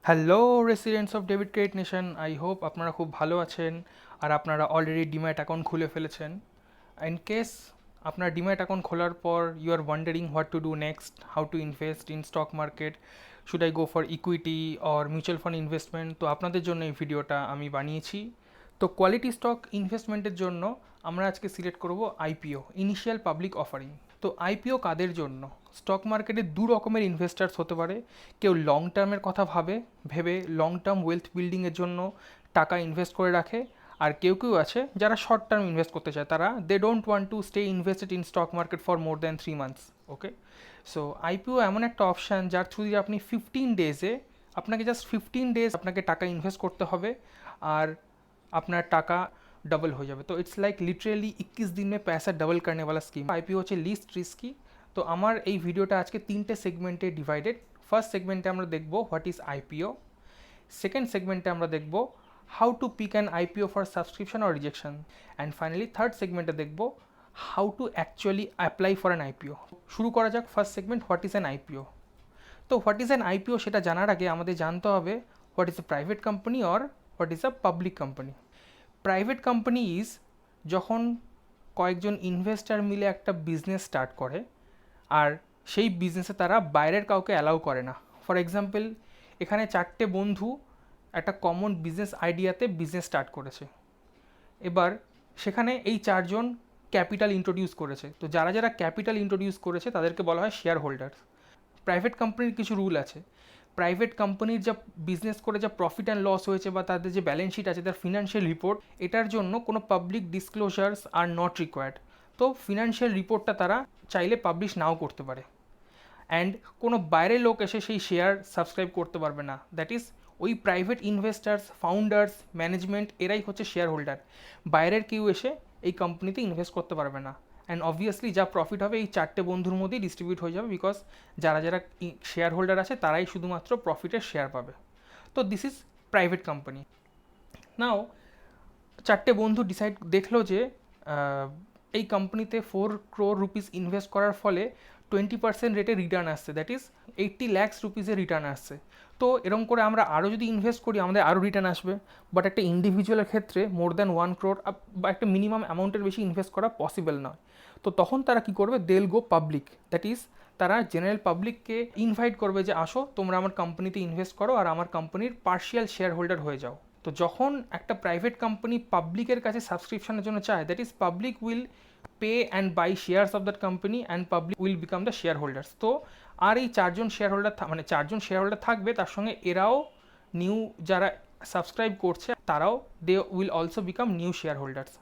Hello residents of debit credit nation, I hope আপনারা খুব ভালো আছেন আর আপনারা অলরেডি ডিম্যাট অ্যাকাউন্ট খুলে ফেলেছেন। ইন কেস আপনার ডিম্যাট অ্যাকাউন্ট খোলার পর you are wondering what to do next, how to invest in stock market, should I go for equity or mutual fund investment, তো আপনাদের জন্য এই ভিডিওটা আমি বানিয়েছি। তো কোয়ালিটি স্টক ইনভেস্টমেন্টের জন্য আমরা আজকে সিলেক্ট করব আইপিও, ইনিশিয়াল পাবলিক অফারিং। তো আইপিও কাদের জন্য? স্টক মার্কেটে দু রকমের ইনভেস্টার্স হতে পারে। কেউ লং টার্মের কথা ভেবে লং টার্ম ওয়েলথ বিল্ডিংয়ের জন্য টাকা ইনভেস্ট করে রাখে, আর কেউ কেউ আছে যারা শর্ট টার্ম ইনভেস্ট করতে চায়, তারা they don't want to stay invested in stock market for more than 3 months. Okay, so IPO এমন একটা অপশান যার থ্রু দিয়ে আপনি 15 ডেজে, আপনাকে জাস্ট 15 ডেজ আপনাকে টাকা ইনভেস্ট করতে হবে আর আপনার টাকা डबल हो जाए। तो इट्स लाइक लिटरली 21 दिन में पैसा डबल करने वाला स्कीम। आईपीओ হচ্ছে লিস্ট রিস্কি। তো আমার এই ভিডিওটা আজকে তিনটে সেগমেন্টে ডিভাইডেড। ফার্স্ট সেগমেন্টে আমরা দেখব হোয়াট ইজ আইপিও, সেকেন্ড সেগমেন্টে আমরা দেখব how to pick an IPO for subscription or rejection, and finally third সেগমেন্টে দেখব how to actually apply for an IPO. শুরু করা যাক first segment, what is an IPO. তো হোয়াট ইজ অ্যান আইপিও সেটা জানার আগে আমাদের জানতে হবে what is a private company or what is a public company. Private company is যখন কয়েকজন ইনভেস্টার মিলে একটা বিজনেস স্টার্ট করে আর সেই বিজনেসে তারা বাইরের কাউকে অ্যালাউ করে না। ফর এক্সাম্পল, এখানে চারটে বন্ধু একটা কমন বিজনেস আইডিয়াতে বিজনেস স্টার্ট করেছে। এবার সেখানে এই চারজন ক্যাপিটাল ইন্ট্রোডিউস করেছে। তো যারা যারা ক্যাপিটাল ইন্ট্রোডিউস করেছে তাদেরকে বলা হয় শেয়ার হোল্ডার। প্রাইভেট কোম্পানির কিছু রুল আছে। প্রাইভেট কোম্পানির যা বিজনেস করে যা প্রফিট অ্যান্ড লস হয়েছে বা তাদের যে ব্যালেন্স শিট আছে, তার ফিনান্সিয়াল রিপোর্ট, এটার জন্য কোনো পাবলিক ডিসক্লোজার্স আর নট রিকোয়ার্ড। তো ফিনান্সিয়াল রিপোর্টটা তারা চাইলে পাবলিশ নাও করতে পারে, অ্যান্ড কোনো বাইরের লোক এসে সেই শেয়ার সাবস্ক্রাইব করতে পারবে না। দ্যাট ইজ ওই প্রাইভেট ইনভেস্টার্স, ফাউন্ডার্স, ম্যানেজমেন্ট, এরাই হচ্ছে শেয়ার হোল্ডার। বাইরের কেউ এসে এই কোম্পানিতে ইনভেস্ট করতে পারবে না। অ্যান্ড অবভিয়াসলি যা প্রফিট হবে এই চারটে বন্ধুর মধ্যেই ডিস্ট্রিবিউট হয়ে যাবে, বিকজ যারা যারা শেয়ার হোল্ডার আছে তারাই শুধুমাত্র প্রফিটের শেয়ার পাবে। তো দিস ইজ প্রাইভেট কোম্পানি। নাও চারটে বন্ধু দেখলো যে এই কোম্পানিতে 4 crore রুপিস ইনভেস্ট করার ফলে 20% রেটে রিটার্ন আসছে, দ্যাট ইজ 80 lakhs রুপিসের রিটার্ন আসছে। তো এরকম করে আমরা আরও যদি ইনভেস্ট করি আমাদের আরও রিটার্ন আসবে। বাট একটা ইন্ডিভিজুয়ালের ক্ষেত্রে মোর দ্যান 1 crore বা একটা মিনিমাম অ্যামাউন্টের বেশি ইনভেস্ট করা পসিবল নয়। তো তখন তারা কী করবে, দেল গো পাবলিক, দ্যাট ইজ তারা জেনারেল পাবলিককে ইনভাইট করবে যে আসো তোমরা আমার কোম্পানিতে ইনভেস্ট করো আর আমার কোম্পানির পার্শিয়াল শেয়ার হোল্ডার হয়ে যাও। তো যখন একটা প্রাইভেট কোম্পানি পাবলিকের কাছে সাবস্ক্রিপশনের জন্য চায়, that is public will pay and buy shares of that company and public will become the shareholders. তো আর এই চারজন শেয়ার হোল্ডার মানে চারজন শেয়ার হোল্ডার থাকবে, তার সঙ্গে এরাও নিউ যারা সাবস্ক্রাইব করছে তারাও they will also become new shareholders.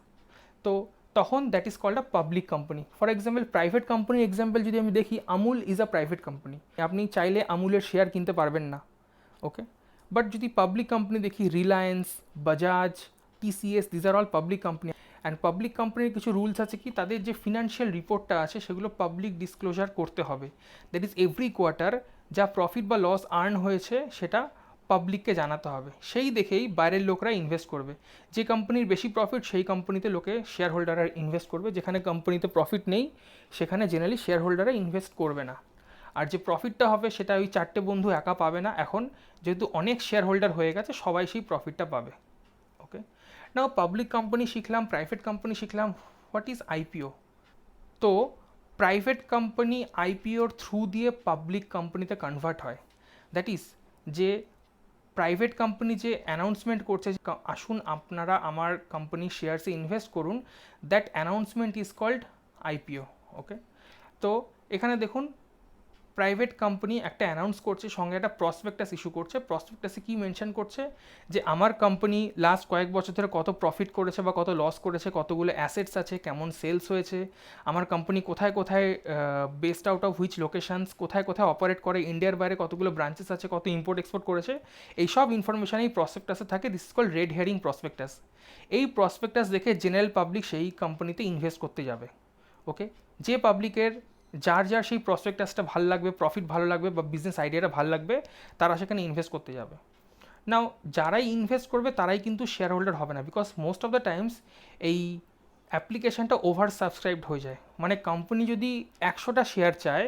তো তখন that is called a public company. For example, private কোম্পানির এক্সাম্পল যদি আমি দেখি, Amul is a private company. আপনি চাইলে আমুলের শেয়ার কিনতে পারবেন না, ওকে। বাট যদি পাবলিক কোম্পানি দেখি, Reliance, Bajaj, TCS, these are all public company. And public কোম্পানির কিছু রুলস আছে কি, তাদের যে ফিনান্সিয়াল রিপোর্টটা আছে সেগুলো পাবলিক ডিসক্লোজার করতে হবে। দ্যাট ইজ এভরি কোয়ার্টার যা প্রফিট বা লস আর্ন হয়েছে সেটা পাবলিককে জানাতে হবে। সেই দেখেই বাইরের লোকরা ইনভেস্ট করবে। যে কোম্পানির বেশি প্রফিট সেই কোম্পানিতে লোকে শেয়ার হোল্ডাররা ইনভেস্ট করবে, যেখানে কোম্পানিতে প্রফিট নেই সেখানে জেনারেলি শেয়ার হোল্ডাররা ইনভেস্ট করবে না। আর যে প্রফিটটা হবে সেটা ওই চারটে বন্ধু একা পাবে না, এখন যেহেতু অনেক শেয়ার হোল্ডার হয়ে গেছে সবাই সেই প্রফিটটা পাবে। ওকে, নাও পাবলিক কোম্পানি শিখলাম, প্রাইভেট কোম্পানি শিখলাম, হোয়াট ইজ আইপিও। তো প্রাইভেট কোম্পানি আইপিওর থ্রু দিয়ে পাবলিক কোম্পানিতে কনভার্ট হয়। দ্যাট ইজ যে প্রাইভেট কোম্পানি যে অ্যানাউন্সমেন্ট করছে আসুন আপনারা আমার কোম্পানির শেয়ারসে ইনভেস্ট করুন, that announcement is called IPO. Okay, তো এখানে দেখুন প্রাইভেট কোম্পানি একটা অ্যানাউন্স করছে, সঙ্গে একটা প্রসপেক্টাস ইস্যু করছে। প্রসপেক্টাসে কী মেনশন করছে, যে আমার কোম্পানি লাস্ট কয়েক বছর ধরে কত প্রফিট করেছে বা কত লস করেছে, কতগুলো অ্যাসেটস আছে, কেমন সেলস হয়েছে, আমার কোম্পানি কোথায় কোথায় based out of which locations, কোথায় কোথায় অপারেট করে, ইন্ডিয়ার বাইরে কতগুলো ব্রাঞ্চেস আছে, কত ইম্পোর্ট এক্সপোর্ট করেছে, এইসব ইনফরমেশান এই প্রসপেক্টাসে থাকে। This is called red herring prospectus. এই প্রসপেক্টাস দেখে জেনারেল পাবলিক সেই কোম্পানিতে ইনভেস্ট করতে যাবে। ওকে, যে পাবলিকের যার যার সেই প্রসপেক্টাসটা ভালো লাগবে, প্রফিট ভালো লাগবে বা বিজনেস আইডিয়াটা ভালো লাগবে, তারা সেখানে ইনভেস্ট করতে যাবে। নাও যারাই ইনভেস্ট করবে তারাই কিন্তু শেয়ার হোল্ডার হবে না, because most of the Times এই অ্যাপ্লিকেশানটা ওভার সাবস্ক্রাইবড হয়ে যায়। মানে কোম্পানি যদি 100টা শেয়ার চায়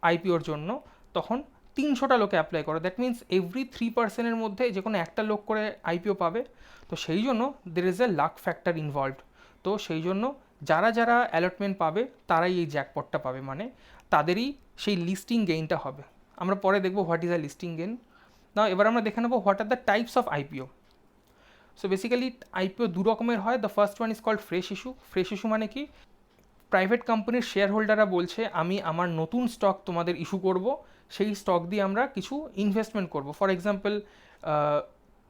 আইপিওর জন্য, তখন 300টা লোকে অ্যাপ্লাই করে, দ্যাট মিনস এভরি 3%-এর মধ্যে যে কোনো একটা লোক করে আইপিও পাবে। তো সেই জন্য there is a lakh factor involved. তো সেই জন্য যারা যারা অ্যালটমেন্ট পাবে তারাই এই জ্যাকপটটা পাবে, মানে তাদেরই সেই লিস্টিং গেইনটা হবে। আমরা পরে দেখবো what is a listing gain. না, এবার আমরা দেখে নেবো what are the types of IPO. So basically IPO দু রকমের হয়। The first one is called fresh issue. Fresh issue মানে কি, প্রাইভেট কোম্পানির শেয়ার হোল্ডাররা বলছে আমি আমার নতুন স্টক তোমাদের ইস্যু করব, সেই স্টক দিয়ে আমরা কিছু ইনভেস্টমেন্ট করব। ফর এক্সাম্পল,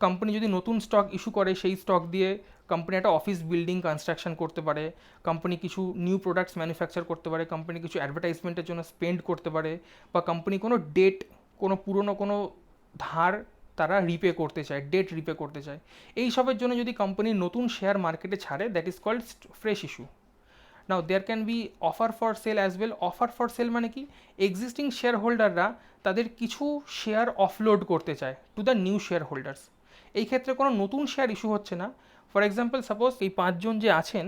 কোম্পানি যদি নতুন স্টক ইস্যু করে, সেই স্টক দিয়ে কোম্পানি একটা অফিস বিল্ডিং কনস্ট্রাকশন করতে পারে, কোম্পানি কিছু নিউ প্রোডাক্টস ম্যানুফ্যাকচার করতে পারে, কোম্পানি কিছু অ্যাডভার্টাইজমেন্টের জন্য স্পেন্ড করতে পারে, বা কোম্পানি কোনো ডেট, কোনো পুরনো কোনো ধার তারা রিপে করতে চায়, ডেট রিপে করতে চায়। এই সবের জন্য যদি কোম্পানি নতুন শেয়ার মার্কেটে ছাড়ে, that is called fresh issue. Now there can be offer for sale as well. Offer for sale মানে কি, এক্সিস্টিং শেয়ার হোল্ডাররা তাদের কিছু শেয়ার অফলোড করতে চায় to the new share holders. এই ক্ষেত্রে কোনো নতুন শেয়ার ইস্যু হচ্ছে না। ফর এক্সাম্পল, সাপোজ এই 5জন যে আছেন,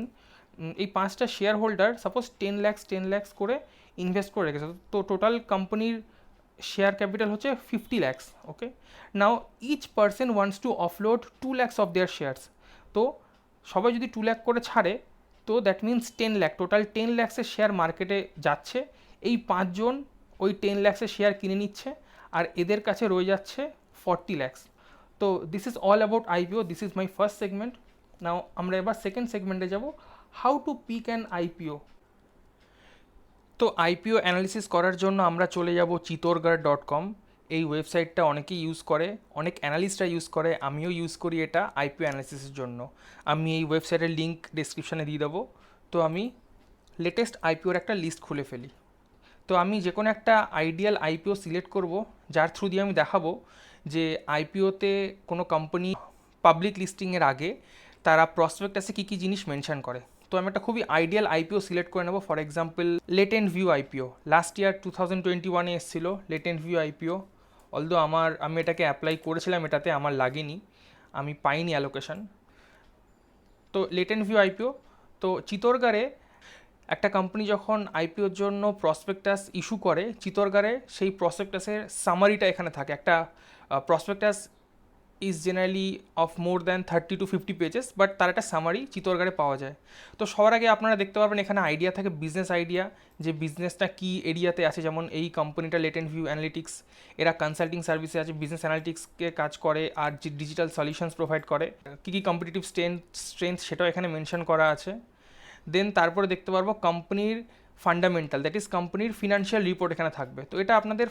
এই 5টা শেয়ার হোল্ডার সাপোজ 10 lakhs করে ইনভেস্ট করে রেখেছে, তো টোটাল কোম্পানির শেয়ার ক্যাপিটাল হচ্ছে 50 lakhs। Okay, now each person wants to offload 2 lakhs of their shares. তো সবাই যদি 2 lakh করে ছাড়ে, তো দ্যাট মিনস 10 lakh, টোটাল 10 lakhs-এর শেয়ার মার্কেটে যাচ্ছে। এই 5জন ওই 10 lakhs-এর শেয়ার কিনে নিচ্ছে, আর এদের কাছে রয়ে যাচ্ছে 40 lakhs। তো this is all about IPO. This is my first segment. Now আমরা এবার সেকেন্ড সেগমেন্টে যাব, how to pick an IPO. তো আইপিও অ্যানালিসিস করার জন্য আমরা চলে যাব chitorgarh.com। এই ওয়েবসাইটটা অনেকেই ইউজ করে, অনেক অ্যানালিস্টরা ইউজ করে, আমিও ইউজ করি এটা আইপিও অ্যানালিসিসের জন্য। আমি এই ওয়েবসাইটের লিঙ্ক ডিসক্রিপশানে দিয়ে দেবো। তো আমি লেটেস্ট আইপিওর একটা লিস্ট খুলে ফেলি। তো আমি যে কোনো একটা আইডিয়াল আইপিও সিলেক্ট করব, যার থ্রু দিয়ে আমি দেখাবো যে আইপিওতে কোনো কোম্পানি পাবলিক লিস্টিংয়ের আগে তারা প্রসপেক্টাসে কী কী জিনিস মেনশন করে। তো আমি একটা খুবই আইডিয়াল আইপিও সিলেক্ট করে নেবো। For example, latent view IPO last year 2021-এ এসেছিলো লেটেন্ট ভিউ আইপিও। অলদো আমি এটাকে অ্যাপ্লাই করেছিলাম, এটাতে আমার লাগেনি, আমি পাইনি অ্যালোকেশন। তো লেটেন্ট ভিউ আইপিও, তো চিতরগড়ে একটা কোম্পানি যখন আইপিওর জন্য প্রসপেক্টাস ইস্যু করে, চিতরগড়ে সেই প্রসপেক্টাসের সামারিটা এখানে থাকে। একটা prospectus is generally of more than 30 to 50 pages, but তার একটা সামারি চিতরগড়ে পাওয়া যায়। তো সবার আগে আপনারা দেখতে পারবেন এখানে আইডিয়া থাকে, বিজনেস আইডিয়া, যে বিজনেসটা কী এরিয়াতে আছে। যেমন এই কোম্পানিটা লেটেন্ট ভিউ অ্যানালিটিক্স, এরা কনসাল্টিং সার্ভিসে আছে, বিজনেস অ্যানালিটিক্সকে কাজ করে, আর যে ডিজিটাল সলিউশনস প্রোভাইড করে। কী কী কম্পিটিটিভ স্ট্রেংথ সেটাও এখানে মেনশন করা আছে। দেন তারপরে দেখতে পারবো কোম্পানির ফান্ডামেন্টাল, দ্যাট ইজ কোম্পানির ফিনান্সিয়াল রিপোর্ট এখানে থাকবে। তো এটা আপনাদের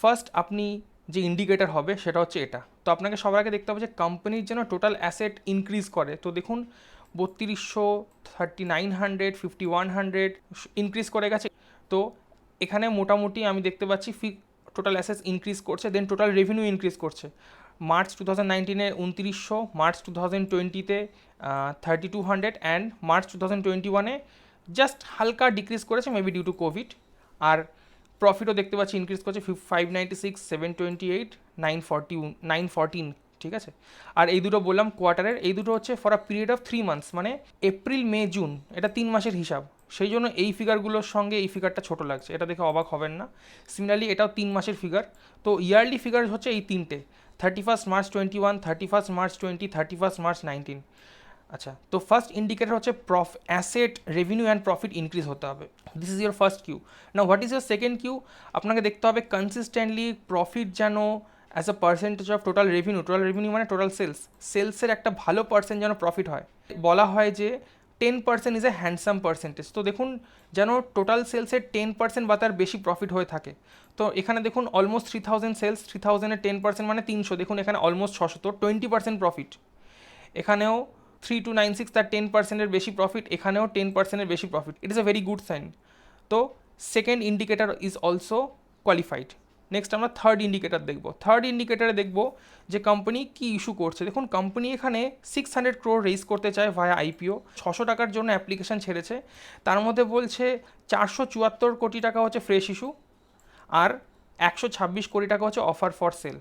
ফার্স্ট আপনি যে ইন্ডিকেটর হবে সেটা হচ্ছে এটা। তো আপনাকে সবার আগে দেখতে হবে যে কোম্পানির যেন টোটাল অ্যাসেট ইনক্রিজ করে। তো দেখুন 3200, 3900, 5100 ইনক্রিজ করে গেছে। তো এখানে মোটামুটি আমি দেখতে পাচ্ছি টোটাল অ্যাসেটস ইনক্রিজ করছে। দেন টোটাল রেভিনিউ ইনক্রিজ করছে। মার্চ 2019-এ 2900, মার্চ 2020-তে 3200, অ্যান্ড মার্চ 2021-এ জাস্ট হালকা ডিক্রিজ করেছে, মেবি ডিউ টু কোভিড। আর প্রফিটও দেখতে পাচ্ছি ইনক্রিজ করছে, 596, 728, 914, ঠিক আছে। আর এই দুটো বললাম কোয়ার্টারের, এই দুটো হচ্ছে for a period of 3 months, মানে এপ্রিল, মে, জুন, এটা 3 মাসের হিসাব। সেই জন্য এই ফিগারগুলোর সঙ্গে এই ফিগারটা ছোটো লাগছে, এটা দেখে অবাক হবেন না। সিমিলারলি এটাও 3 মাসের ফিগার। তো ইয়ারলি ফিগার হচ্ছে এই তিনটে, 31st March 21, 31st March 20, 31st March 19। আচ্ছা, তো ফার্স্ট ইন্ডিকেটর হচ্ছে asset, revenue and profit increase হতে হবে। This is your first Q. Now what is your second Q? আপনাকে দেখতে হবে কনসিস্টেন্টলি প্রফিট যেন as a percentage of total revenue মানে টোটাল সেলসের একটা ভালো পার্সেন্ট যেন প্রফিট হয়। বলা হয় যে 10% ইজ এ হ্যান্ডসাম পার্সেন্টেজ। তো দেখুন যেন টোটাল সেলসের 10% বা তার বেশি প্রফিট হয়ে থাকে। তো এখানে দেখুন অলমোস্ট 3000 সেলস, 3000-এর 10% মানে 300, দেখুন এখানে অলমোস্ট 600, তো 20% প্রফিট। এখানেও 3296, তার 10%-এর বেশি প্রফিট, এখানেও 10%-এর বেশি profit. It is a very good sign. তো second indicator is also qualified. Next আমরা থার্ড ইন্ডিকেটর দেখব। থার্ড ইন্ডিকেটারে দেখব যে কোম্পানি কী ইস্যু করছে। দেখুন কোম্পানি এখানে 600 crore রেইজ করতে চায় ভায়া আইপিও, 600 টাকার জন্য অ্যাপ্লিকেশান ছেড়েছে। তার মধ্যে বলছে 474 কোটি টাকা হচ্ছে ফ্রেশ ইস্যু, আর 126 কোটি টাকা হচ্ছে অফার ফর সেল।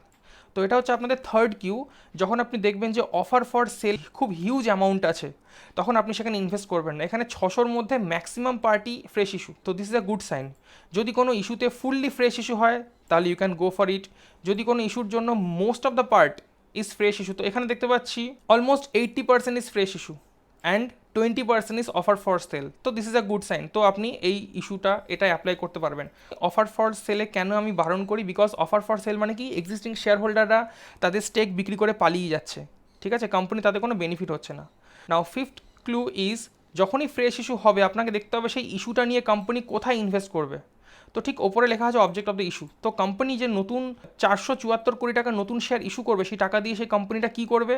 তো এটা হচ্ছে আপনাদের থার্ড কিউ। যখন আপনি দেখবেন যে অফার ফর সেল খুব হিউজ অ্যামাউন্ট আছে, তখন আপনি সেখানে ইনভেস্ট করবেন না। এখানে 600-র মধ্যে ম্যাক্সিমাম পার্টি ফ্রেশ ইস্যু, তো this is a good sign. যদি কোনো ইস্যুতে ফুললি ফ্রেশ ইস্যু হয় তাহলে you can go for it. যদি কোনো ইস্যুর জন্য most of the part is fresh issue, তো এখানে দেখতে পাচ্ছি almost 80% is fresh issue and 20% is offer for sale, তো this is a good sign. তো আপনি এই ইস্যুটা এটা অ্যাপ্লাই করতে পারবেন। অফার ফর সেলে কেন আমি বারণ করি, বিকজ অফার ফর সেল মানে কি, এক্সিস্টিং শেয়ার হোল্ডাররা তাদের স্টেক বিক্রি করে পালিয়ে যাচ্ছে, ঠিক আছে, কোম্পানি তাদের কোনো বেনিফিট হচ্ছে না। নাও ফিফথ ক্লু ইজ, যখনই ফ্রেশ ইস্যু হবে আপনাকে দেখতে হবে সেই ইস্যুটা নিয়ে কোম্পানি কোথায় ইনভেস্ট করবে। তো ঠিক ওপরে লেখা আছে অবজেক্ট অফ দ্য ইস্যু। তো কোম্পানি যে নতুন 474 কোটি টাকা নতুন শেয়ার ইস্যু করবে, সেই টাকা দিয়ে সেই কোম্পানিটা কী করবে,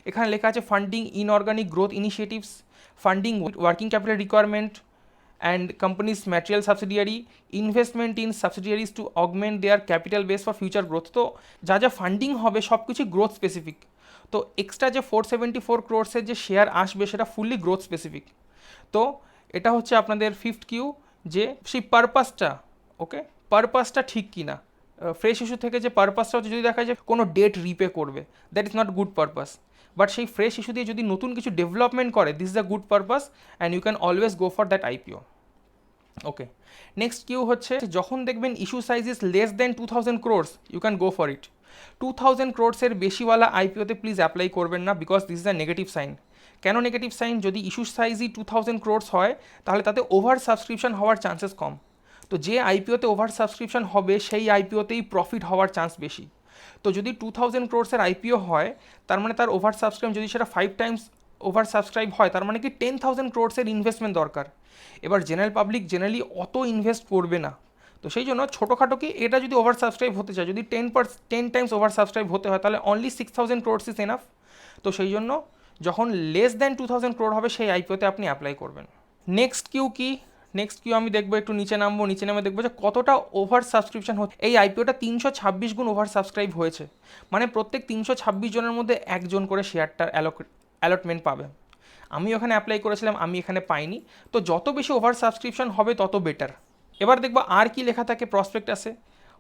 এখানে লেখা আছে funding inorganic growth initiatives, funding working capital requirement and companies material subsidiary, investment in subsidiaries to augment their capital base for future growth. তো যা যা ফান্ডিং হবে সব কিছু গ্রোথ স্পেসিফিক। তো এক্সট্রা যে 474 ক্রোর্সের যে শেয়ার আসবে সেটা ফুললি গ্রোথ স্পেসিফিক। তো এটা হচ্ছে আপনাদের ফিফথ কিউ, যে সেই পারপাসটা, ওকে, পারপাসটা ঠিক কি না। ফ্রেশ ইস্যু থেকে যে পারপাসটা হচ্ছে, যদি দেখা যায় কোনো ডেট রিপে করবে, that is not good purpose. But সেই ফ্রেশ ইস্যু দিয়ে যদি নতুন কিছু ডেভেলপমেন্ট করে, this is a good purpose and you can always go for that IPO. Okay, next Q হচ্ছে, যখন দেখবেন issue size is less than 2000 crores, you can go for it. 2000 ক্রোর্সের বেশিওয়ালা আইপিওতে প্লিজ অ্যাপ্লাই করবেন না, because this is a negative sign. কেন negative sign? যদি ইস্যু সাইজই 2000 ক্রোর্স হয় তাহলে তাতে ওভার সাবস্ক্রিপশন হওয়ার চান্সেস কম। তো যে আইপিওতে ওভার সাবস্ক্রিপশন হবে সেই আইপিওতেই প্রফিট হওয়ার চান্স বেশি। তো যদি 2000 ক্রোর্সের আইপিও হয়, তার মানে তার ওভার সাবস্ক্রাইব, যদি সেটা 5 টাইমস ওভার সাবস্ক্রাইব হয়, তার মানে কি 10,000 ক্রোর্সের ইনভেস্টমেন্ট দরকার। এবার জেনারেল পাবলিক জেনারেলি অত ইনভেস্ট করবে না। তো সেই জন্য ছোটোখাটো কি, এটা যদি ওভার সাবস্ক্রাইব হতে চায়, যদি 10 টাইমস ওভার সাবস্ক্রাইব হতে হয়, তাহলে অনলি 6000 ক্রোর্স ইজ এনাফ। তো সেই জন্য যখন লেস দ্যান 2000 ক্রোর হবে সেই আইপিওতে আপনি অ্যাপ্লাই করবেন। নেক্সট কিউ কি, নেক্সট কিউ আমি দেখবো, একটু নিচে নামবো, নিচে নামে দেখবো যে কতটা ওভার সাবস্ক্রিপশন হচ্ছে। এই আইপিওটা 326 গুণ ওভার সাবস্ক্রাইব হয়েছে, মানে প্রত্যেক 326 জনের মধ্যে একজন করে শেয়ারটার অ্যালটমেন্ট পাবে। আমি ওখানে অ্যাপ্লাই করেছিলাম, আমি এখানে পাইনি। তো যত বেশি ওভার সাবস্ক্রিপশন হবে তত বেটার। এবার দেখবো আর কি লেখা থাকে প্রসপেক্টাসে।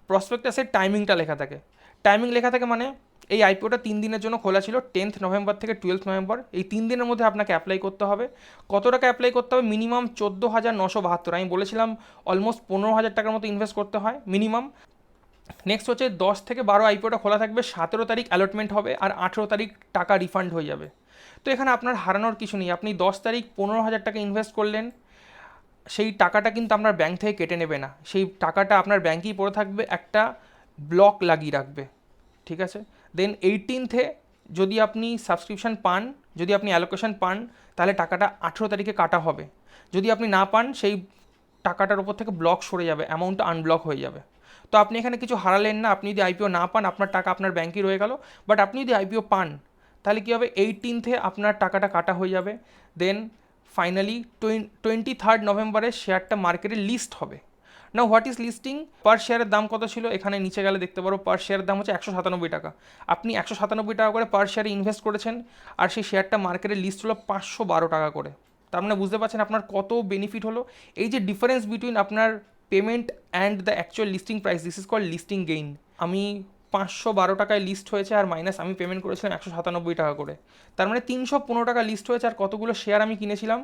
প্রসপেক্টাসের টাইমিংটা লেখা থাকে। টাইমিং লেখা থাকে মানে এই আইপিওটা 3 দিনের জন্য খোলা ছিল, 10th নভেম্বর থেকে 12th নভেম্বর। এই 3 দিনের মধ্যে আপনাকে অ্যাপ্লাই করতে হবে। কত টাকা অ্যাপ্লাই করতে হবে? মিনিমাম 14,972। আমি বলেছিলাম অলমোস্ট 15,000 টাকার মতো ইনভেস্ট করতে হয় মিনিমাম। নেক্সট হচ্ছে 10 থেকে 12 আইপিওটা খোলা থাকবে, 17 তারিখ অ্যালটমেন্ট হবে আর 18 তারিখ টাকা রিফান্ড হয়ে যাবে। তো এখানে আপনার হারানোর কিছু নেই। আপনি 10 তারিখ 15,000 টাকা ইনভেস্ট করলেন, সেই টাকাটা কিন্তু আপনার ব্যাংক থেকে কেটে নেবে না, সেই টাকাটা আপনার ব্যাংকেই পড়ে থাকবে, একটা ব্লক লাগিয়ে রাখবে, ঠিক আছে। দেন 18th যদি আপনি সাবস্ক্রিপশান পান, যদি আপনি অ্যালোকেশন পান, তাহলে টাকাটা 18 তারিখে কাটা হবে। যদি আপনি না পান, সেই টাকাটার উপর থেকে ব্লক সরে যাবে, অ্যামাউন্টটা আনব্লক হয়ে যাবে। তো আপনি এখানে কিছু হারালেন না। আপনি যদি আইপিও না পান, আপনার টাকা আপনার ব্যাংকেই রয়ে গেল। বাট আপনি যদি আইপিও পান, তাহলে কী হবে, 18th আপনার টাকাটা কাটা হয়ে যাবে। দেন ফাইনালি 23rd নভেম্বরে শেয়ারটা মার্কেটে লিস্ট হবে। না, হোয়াট ইজ লিস্টিং? পার শেয়ারের দাম কত ছিল? এখানে নিচে গেলে দেখতে পারো পার শেয়ারের দাম হচ্ছে 197 টাকা। আপনি 197 টাকা করে পার শেয়ারে ইনভেস্ট করেছেন, আর সেই শেয়ারটা মার্কেটে লিস্ট হলো 512 টাকা করে। তার মানে বুঝতে পারছেন আপনার কত বেনিফিট হলো। এই যে ডিফারেন্স বিটুইন আপনার payment and the actual listing price, this is called listing gain. আমি 512 টাকায় লিস্ট হয়েছে আর মাইনাস আমি পেমেন্ট করেছিলাম 197 টাকা করে। তার মানে 315 টাকা লিস্ট হয়েছে। আর কতগুলো শেয়ার আমি কিনেছিলাম?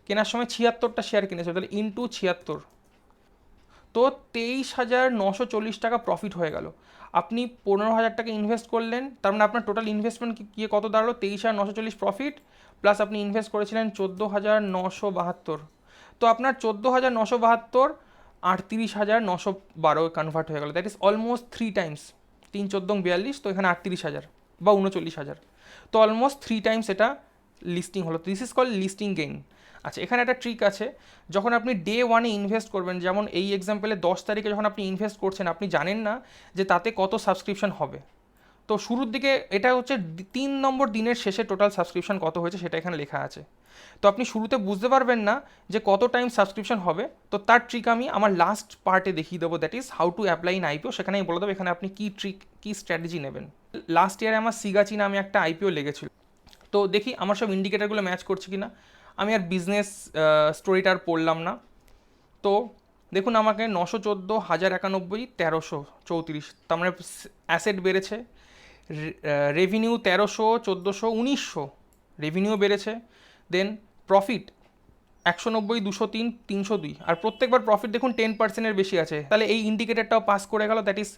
কেনার সময় 76টা শেয়ার কিনেছিলাম, তাহলে ইন্টু 76, তো 23,940 টাকা প্রফিট হয়ে গেল। আপনি 15,000 টাকা ইনভেস্ট করলেন, তার মানে আপনার টোটাল ইনভেস্টমেন্ট গিয়ে কত দাঁড়ালো? 23,940 প্রফিট, প্লাস আপনি ইনভেস্ট করেছিলেন 14,972। তো আপনার 14,972 38,912 কনভার্ট হয়ে গেল। That is almost 3 Times. 3 14 42, তো এখানে 38,000 বা 39,000। তো অলমোস্ট 3 টাইমস এটা লিস্টিং হলো। This is called listing gain. আচ্ছা, এখানে একটা ট্রিক আছে। যখন আপনি ডে ওয়ানে ইনভেস্ট করবেন, যেমন এই এক্সাম্পলে 10 তারিখে যখন আপনি ইনভেস্ট করছেন, আপনি জানেন না যে তাতে কত সাবস্ক্রিপশন হবে। তো শুরুর দিকে এটা হচ্ছে 3 নম্বর দিনের শেষে টোটাল সাবস্ক্রিপশন কত হয়েছে সেটা এখানে লেখা আছে। তো আপনি শুরুতে বুঝতে পারবেন না যে কত টাইম সাবস্ক্রিপশন হবে। তো তার ট্রিক আমি আমার লাস্ট পার্টে দেখিয়ে দেবো, that is how to apply in IPO. সেখানে আমি বলে দেবো এখানে আপনি কী ট্রিক, কী স্ট্র্যাটেজি নেবেন। লাস্ট ইয়ারে আমার সিগাচি নামে একটা আইপিও লেগেছিল। তো দেখি আমার সব ইন্ডিকেটারগুলো ম্যাচ করছে কি না। আমি আর বিজনেস স্টোরিটা আর পড়লাম না। তো দেখুন আমাকে 914, 1091, 1334, তার মানে অ্যাসেট বেড়েছে। রেভিনিউ 1300, 1400, 1900 রেভিনিউ বেড়েছে। দেন প্রফিট 190, 203, 302, আর প্রত্যেকবার প্রফিট দেখুন 10%-এর বেশি আছে, তাহলে এই ইন্ডিকেটারটাও পাস করে গেল, that is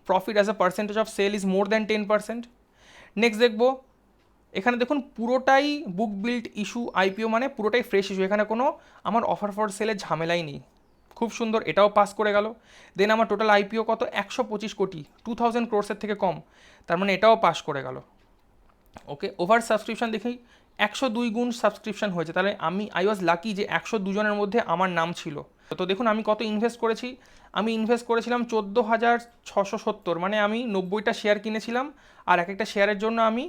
profit as a percentage of sale is more than 10%। Next দেখবো, এখানে দেখুন পুরোটাই বুক বিল্ড ইস্যু আইপিও, মানে পুরোটাই ফ্রেশ ইস্যু, এখানে কোনো আমার অফার ফর সেলের ঝামেলাই নেই, খুব সুন্দর, এটাও পাস করে গেল। দেন আমার টোটাল আইপিও কত, 125 কোটি, 2000 ক্রোর্সের থেকে কম, তার মানে এটাও পাস করে গেল। ওকে, ওভার সাবস্ক্রিপশন দেখি 102 গুণ সাবস্ক্রিপশন হয়েছে, তাহলে আই ওয়াজ লাকি যে 102 জনের মধ্যে আমার নাম ছিল। তো দেখুন আমি কত ইনভেস্ট করেছি, আমি ইনভেস্ট করেছিলাম 14,670, মানে আমি 90টা শেয়ার কিনেছিলাম, আর এক একটা শেয়ারের জন্য আমি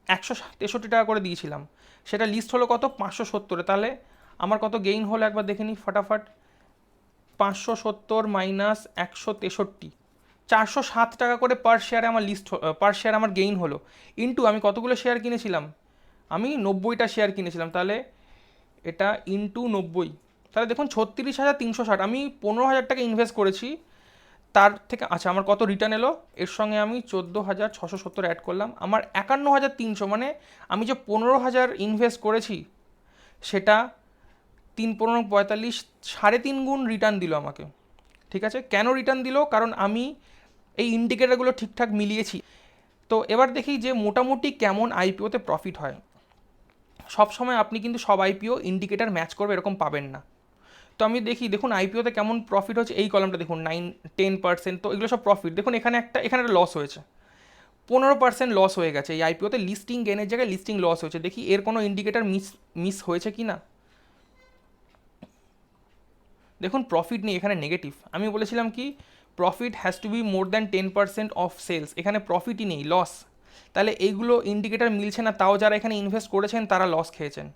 163 টাকা করে দিয়েছিলাম, সেটা লিস্ট হলো কত 570, তাহলে আমার কত গেইন হলো একবার দেখে নিই ফটাফট, 570 মাইনাস 163, 407 টাকা করে পার শেয়ারে আমার পার শেয়ার আমার গেইন হলো, ইন্টু আমি কতগুলো শেয়ার কিনেছিলাম, আমি 90টা শেয়ার কিনেছিলাম, তাহলে এটা ইন্টু 90, তাহলে দেখুন 36,360, আমি 15,000 টাকা ইনভেস্ট করেছি, তার থেকে আচ্ছা আমার কত রিটার্ন এলো, এর সঙ্গে আমি 14,670 অ্যাড করলাম, আমার 51,300, মানে আমি যে 15,000 ইনভেস্ট করেছি সেটা 3×15=45, 3.5 গুণ রিটার্ন দিল আমাকে। ঠিক আছে, কেন রিটার্ন দিল, কারণ আমি এই ইন্ডিকেটারগুলো ঠিকঠাক মিলিয়েছি। তো এবার দেখি যে মোটামুটি কেমন আইপিওতে প্রফিট হয়। সবসময় আপনি কিন্তু সব আইপিও ইন্ডিকেটার ম্যাচ করবে এরকম পাবেন না। তো আমি দেখি, দেখুন আইপিওতে কেমন প্রফিট হচ্ছে, এই কলামটা দেখুন 9-10%, তো এগুলো সব প্রফিট। দেখুন এখানে একটা লস হয়েছে, 15% লস হয়ে গেছে এই আইপিওতে, লিস্টিং গেনের জায়গায় লিস্টিং লস হয়েছে। দেখি এর কোনো ইন্ডিকেটার মিস হয়েছে কি না। দেখুন প্রফিট নেই, এখানে নেগেটিভ। আমি বলেছিলাম কি profit has to be more than 10% of sales, এখানে প্রফিটই নেই, লস। তাহলে এইগুলো ইন্ডিকেটার মিলছে না, তাও যারা এখানে ইনভেস্ট করেছেন তারা লস খেয়েছেন।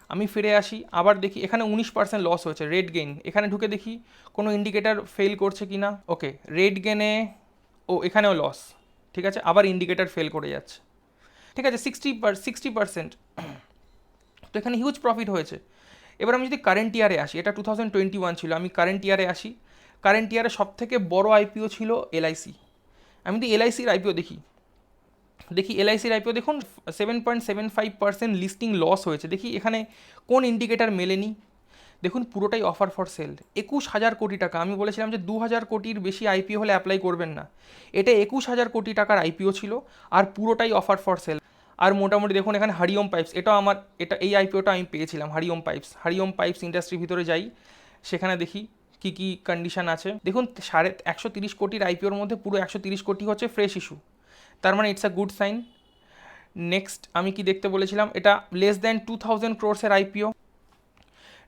আমি ফিরে আসি, আবার দেখি এখানে 19% লস হয়েছে, রেড গেইন, এখানে ঢুকে দেখি কোনো ইন্ডিকেটার ফেল করছে কি না। ওকে, রেড গেনে এখানেও লস, ঠিক আছে, আবার ইন্ডিকেটার ফেল করে যাচ্ছে। ঠিক আছে, 60%, তো এখানে হিউজ প্রফিট হয়েছে। এবার আমি যদি কারেন্ট ইয়ারে আসি, এটা 2021 ছিল, আমি কারেন্ট ইয়ারে আসি, কারেন্ট ইয়ারে সবথেকে বড় আইপিও ছিল এলআইসি। আমি যদি এলআইসির আইপিও দেখি এলআইসির আইপিও দেখুন 7.75% লিস্টিং লস হয়েছে। দেখি এখানে কোন ইন্ডিকেটার মেলেনি, দেখুন পুরোটাই অফার ফর সেল, 21,000 কোটি টাকা। আমি বলেছিলাম যে 2,000 কোটির বেশি আইপিও হলে অ্যাপ্লাই করবেন না, এটা 21,000 কোটি টাকার আইপিও ছিল, আর পুরোটাই অফার ফর সেল। আর মোটামুটি দেখুন এখানে হারিওম পাইপস, এই আইপিওটা আমি পেয়েছিলাম, হারিওম পাইপস ইন্ডাস্ট্রির ভিতরে যাই, সেখানে দেখি কী কী কন্ডিশন আছে। দেখুন 130 কোটির আইপিওর মধ্যে পুরো 130 কোটি হচ্ছে ফ্রেশ ইস্যু, তার মানে it's a good sign. Next আমি কি দেখতে বলেছিলাম, এটা লেস দ্যান 2,000 ক্রোর্সের আইপিও।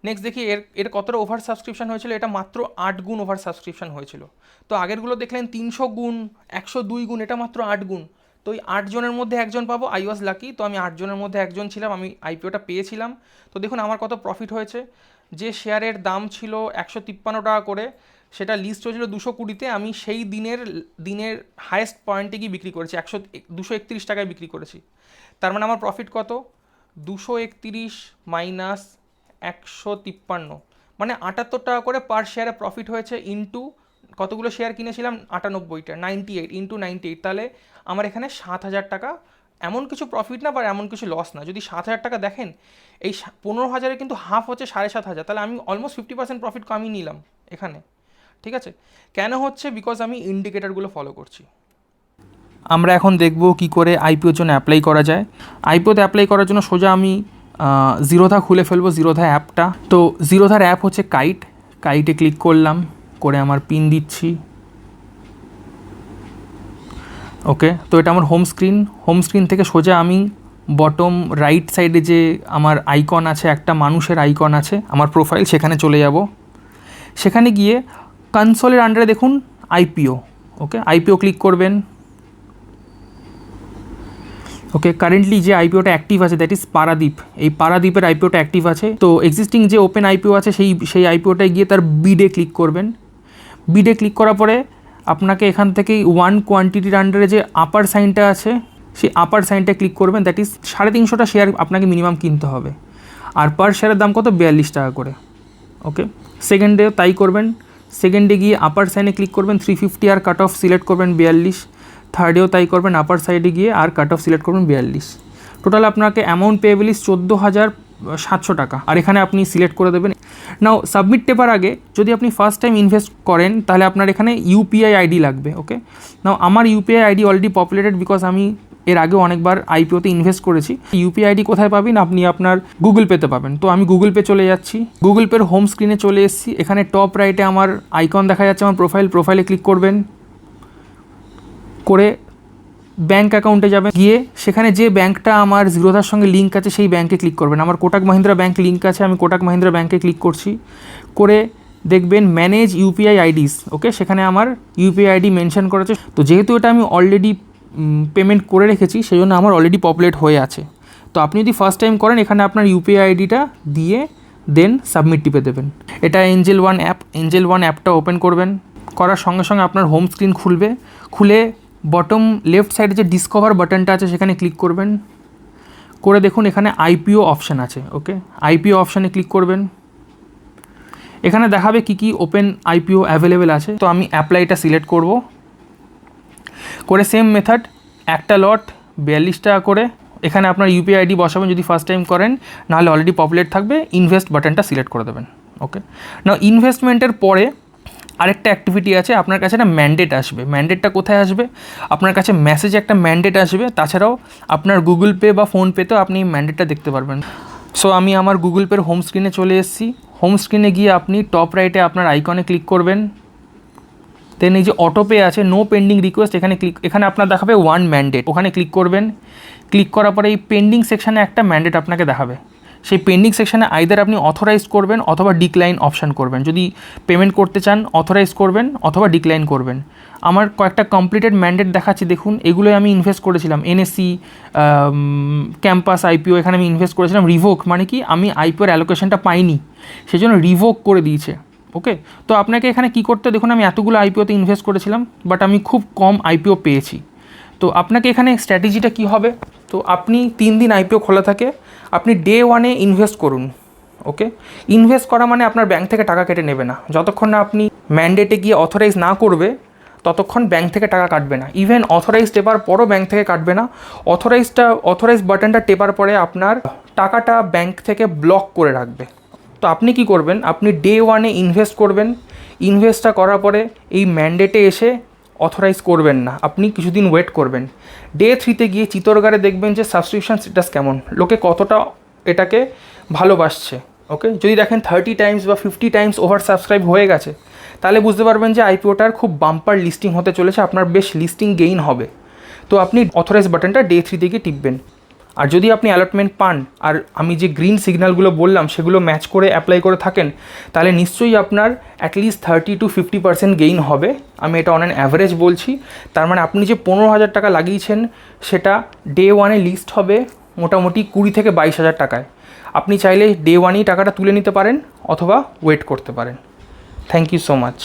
নেক্সট দেখি এর কতটা ওভার সাবস্ক্রিপশন হয়েছিল, এটা মাত্র 8 গুণ ওভার সাবস্ক্রিপশন হয়েছিল। তো আগেরগুলো দেখলেন 300 গুণ, 102 গুণ, এটা মাত্র 8 গুণ। তো ওই 8 জনের মধ্যে একজন পাবো, আই ওয়াজ লাকি, তো আমি 8 জনের মধ্যে একজন ছিলাম, আমি আইপিওটা পেয়েছিলাম। তো দেখুন আমার কত প্রফিট হয়েছে, যে শেয়ারের দাম ছিল 153 টাকা করে, সেটা লিস্ট হয়েছিল 220-তে, আমি সেই দিনের হায়েস্ট পয়েন্টে গিয়ে বিক্রি করেছি, 231 টাকায় বিক্রি করেছি। তার মানে আমার প্রফিট কত, 231 মাইনাস 153, মানে 78 টাকা করে পার শেয়ারে প্রফিট হয়েছে, ইন্টু কতগুলো শেয়ার কিনেছিলাম, 98টা, 98 ইন্টু 98, তাহলে আমার এখানে 7,000 টাকা, এমন কিছু প্রফিট না বা এমন কিছু লস না। যদি 7,000 টাকা দেখেন, এই 15,000-এর কিন্তু হাফ হচ্ছে 7,500, তাহলে আমি অলমোস্ট 50% প্রফিট কমই নিলাম এখানে। ঠিক আছে, কেন হচ্ছে, বিকজ আমি ইন্ডিকেটারগুলো ফলো করছি। আমরা এখন দেখব কি করে আইপিওর জন্য অ্যাপ্লাই করা যায়। আইপিওতে অ্যাপ্লাই করার জন্য সোজা আমি জিরোধা খুলে ফেলবো, জিরোধা অ্যাপটা। তো জিরোধার অ্যাপ হচ্ছে কাইটে ক্লিক করলাম, করে আমার পিন দিচ্ছি। ওকে, তো এটা আমার হোম স্ক্রিন থেকে সোজা আমি বটম রাইট সাইডে যে আমার আইকন আছে, একটা মানুষের আইকন আছে, আমার প্রোফাইল, সেখানে চলে যাব। সেখানে গিয়ে কনসোলের আন্ডারে দেখুন আইপিও, ওকে আইপিও ক্লিক করবেন। ওকে, কারেন্টলি যে আইপিওটা অ্যাক্টিভ আছে দ্যাট ইজ পারাদীপ, এই পারাদীপের আইপিওটা অ্যাক্টিভ আছে। তো এক্সিস্টিং যে ওপেন আইপিও আছে সেই আইপিওটায় গিয়ে তার বিডে ক্লিক করবেন। বিডে ক্লিক করার পরে আপনাকে এখান থেকেই 1 কোয়ান্টিটির আন্ডারে যে আপার সাইনটা আছে, সেই আপার সাইনটা ক্লিক করবেন, দ্যাট ইজ 350টা শেয়ার আপনাকে মিনিমাম কিনতে হবে, আর পার শেয়ারের দাম কত, 42 টাকা করে। ওকে, সেকেন্ডে তাই করবেন, সেকেন্ডে গিয়ে আপার সাইনে ক্লিক করবেন, 350 আর কাট অফ সিলেক্ট করবেন 42, থার্ডেও তাই করবেন, আপার সাইডে গিয়ে আর কাট অফ সিলেক্ট করবেন 42। টোটাল আপনাকে অ্যামাউন্ট পেয়েবল ইজ 14,700 টাকা, আর এখানে আপনি সিলেক্ট করে দেবেন। নাও সাবমিট টেপার আগে যদি আপনি ফার্স্ট টাইম ইনভেস্ট করেন তাহলে আপনার এখানে ইউপিআই আইডি লাগবে। ওকে, নাও আমার UPI ID already populated because আমি এর আগেও অনেকবার আইপিওতে ইনভেস্ট করেছি। ইউপিআই আইডি কোথায় পাবেন? আপনি আপনার গুগল পেতে পাবেন। তো আমি গুগল পে চলে যাচ্ছি, গুগল পের হোম স্ক্রিনে চলে এসেছি। এখানে টপ রাইটে আমার আইকন দেখা যাচ্ছে, আমার প্রোফাইলে ক্লিক করবেন, করে ব্যাঙ্ক অ্যাকাউন্টে যাবেন, গিয়ে সেখানে যে ব্যাঙ্কটা আমার জিরোধার সঙ্গে লিঙ্ক আছে সেই ব্যাঙ্কে ক্লিক করবেন। আমার কোটাক মাহিন্দ্রা ব্যাঙ্ক লিঙ্ক আছে, আমি কোটাক মাহিন্দ্রা ব্যাঙ্কে ক্লিক করছি। করে দেখবেন ম্যানেজ ইউপিআই আইডিস। ওকে, সেখানে আমার ইউপিআই আইডি মেনশন করেছে। তো যেহেতু এটা আমি অলরেডি পেমেন্ট করে রেখেছি সেই জন্য আমার অলরেডি পপুলেট হয়ে আছে। তো আপনি যদি ফার্স্ট টাইম করেন এখানে আপনার ইউপিআই আইডিটা দিয়ে দেন সাবমিট টিপে দেবেন। এটা Angel one app, Angel one অ্যাপটা ওপেন করবেন। করার সঙ্গে সঙ্গে আপনার হোম স্ক্রিন খুলবে। খুলে বটম লেফট সাইডে যে ডিসকভার বাটনটা আছে সেখানে ক্লিক করবেন। করে দেখুন এখানে আইপিও অপশান আছে। ওকে, আইপিও অপশানে ক্লিক করবেন। এখানে দেখাবে কী ওপেন আইপিও অ্যাভেলেবেল আছে। তো আমি অ্যাপ্লাইটা সিলেক্ট করব। করে সেম মেথড, একটা লট 42 টাকা করে। এখানে আপনার ইউপিআই আইডি বসাবেন যদি ফার্স্ট টাইম করেন, নাহলে অলরেডি পপুলেট থাকবে। ইনভেস্ট বাটনটা সিলেক্ট করে দেবেন। ওকে, না ইনভেস্টমেন্টের পরে আরেকটা অ্যাক্টিভিটি আছে, আপনার কাছে একটা ম্যান্ডেট আসবে। ম্যান্ডেটটা কোথায় আসবে? আপনার কাছে মেসেজে একটা ম্যান্ডেট আসবে। তাছাড়াও আপনার গুগল পে বা ফোনপেতেও আপনি ম্যান্ডেটটা দেখতে পারবেন। সো আমি আমার গুগল পের হোম স্ক্রিনে চলে এসেছি। হোম স্ক্রিনে গিয়ে আপনি টপ রাইটে আপনার আইকনে ক্লিক করবেন। দেন এই যে অটো পে আছে, নো পেন্ডিং রিকোয়েস্ট, এখানে আপনার দেখাবে ওয়ান ম্যান্ডেট, ওখানে ক্লিক করবেন। ক্লিক করার পরে এই পেন্ডিং সেকশানে একটা ম্যান্ডেট আপনাকে দেখাবে। সেই পেন্ডিং সেকশানে আইদার আপনি অথরাইজ করবেন অথবা ডিক্লাইন অপশান করবেন। যদি পেমেন্ট করতে চান অথরাইজ করবেন অথবা ডিক্লাইন করবেন। আমার কয়েকটা কমপ্লিটেড ম্যান্ডেট দেখাচ্ছি, দেখুন এগুলোই আমি ইনভেস্ট করেছিলাম। এনএসসি, ক্যাম্পাস আইপিও, এখানে আমি ইনভেস্ট করেছিলাম। রিভোক মানে কি, আমি আইপিওর অ্যালোকেশনটা পাইনি, সেই জন্য রিভোক করে দিয়েছে। ওকে, তো আপনাকে এখানে কী করতে, দেখুন আমি এতগুলো আইপিওতে ইনভেস্ট করেছিলাম বাট আমি খুব কম আইপিও পেয়েছি। তো আপনাকে এখানে স্ট্র্যাটেজিটা কী হবে, তো আপনি 3 দিন আইপিও খোলা থাকে, আপনি ডে 1-এ ইনভেস্ট করুন। ওকে, ইনভেস্ট করা মানে আপনার ব্যাঙ্ক থেকে টাকা কেটে নেবে না। যতক্ষণ না আপনি ম্যান্ডেটে গিয়ে অথরাইজ না করবে ততক্ষণ ব্যাঙ্ক থেকে টাকা কাটবে না। ইভেন অথরাইজ টেপার পরও ব্যাঙ্ক থেকে কাটবে না। অথরাইজ বাটনটা টেপার পরে আপনার টাকাটা ব্যাঙ্ক থেকে ব্লক করে রাখবে। তো আপনি কি করবেন, আপনি ডে 1-এ ইনভেস্ট করবেন। ইনভেস্টটা করার পরে এই ম্যান্ডেটে এসে অথরাইজ করবেন না, আপনি কিছুদিন ওয়েট করবেন। ডে 3-তে গিয়ে চিতরগারে দেখবেন যে সাবস্ক্রিপশন স্ট্যাটাস কেমন, লোকে কতটা এটাকে ভালোবাসছে। ওকে, যদি দেখেন 30 টাইমস বা 50 টাইমস ওভার সাবস্ক্রাইব হয়ে গেছে তাহলে বুঝতে পারবেন যে আইপিওটার খুব বাম্পার লিস্টিং হতে চলেছে, আপনার বেশ লিস্টিং গেইন হবে। তো আপনি অথরাইজ বাটনটা ডে 3-তে গিয়ে টিপবেন। আর যদি আপনি অ্যালটমেন্ট পান আর আমি যে গ্রিন সিগন্যালগুলো বললাম সেগুলো ম্যাচ করে অ্যাপ্লাই করে থাকেন তাহলে নিশ্চয়ই আপনার অ্যাটলিস্ট 30 to 50% গেইন হবে। আমি এটা অন অ্যান অ্যাভারেজ বলছি। তার মানে আপনি যে 15,000 টাকা লাগিয়েছেন সেটা ডে 1-এ লিস্ট হবে মোটামুটি 20 থেকে 22,000 টাকায়। আপনি চাইলে ডে 1-এই টাকাটা তুলে নিতে পারেন অথবা ওয়েট করতে পারেন। Thank you so much.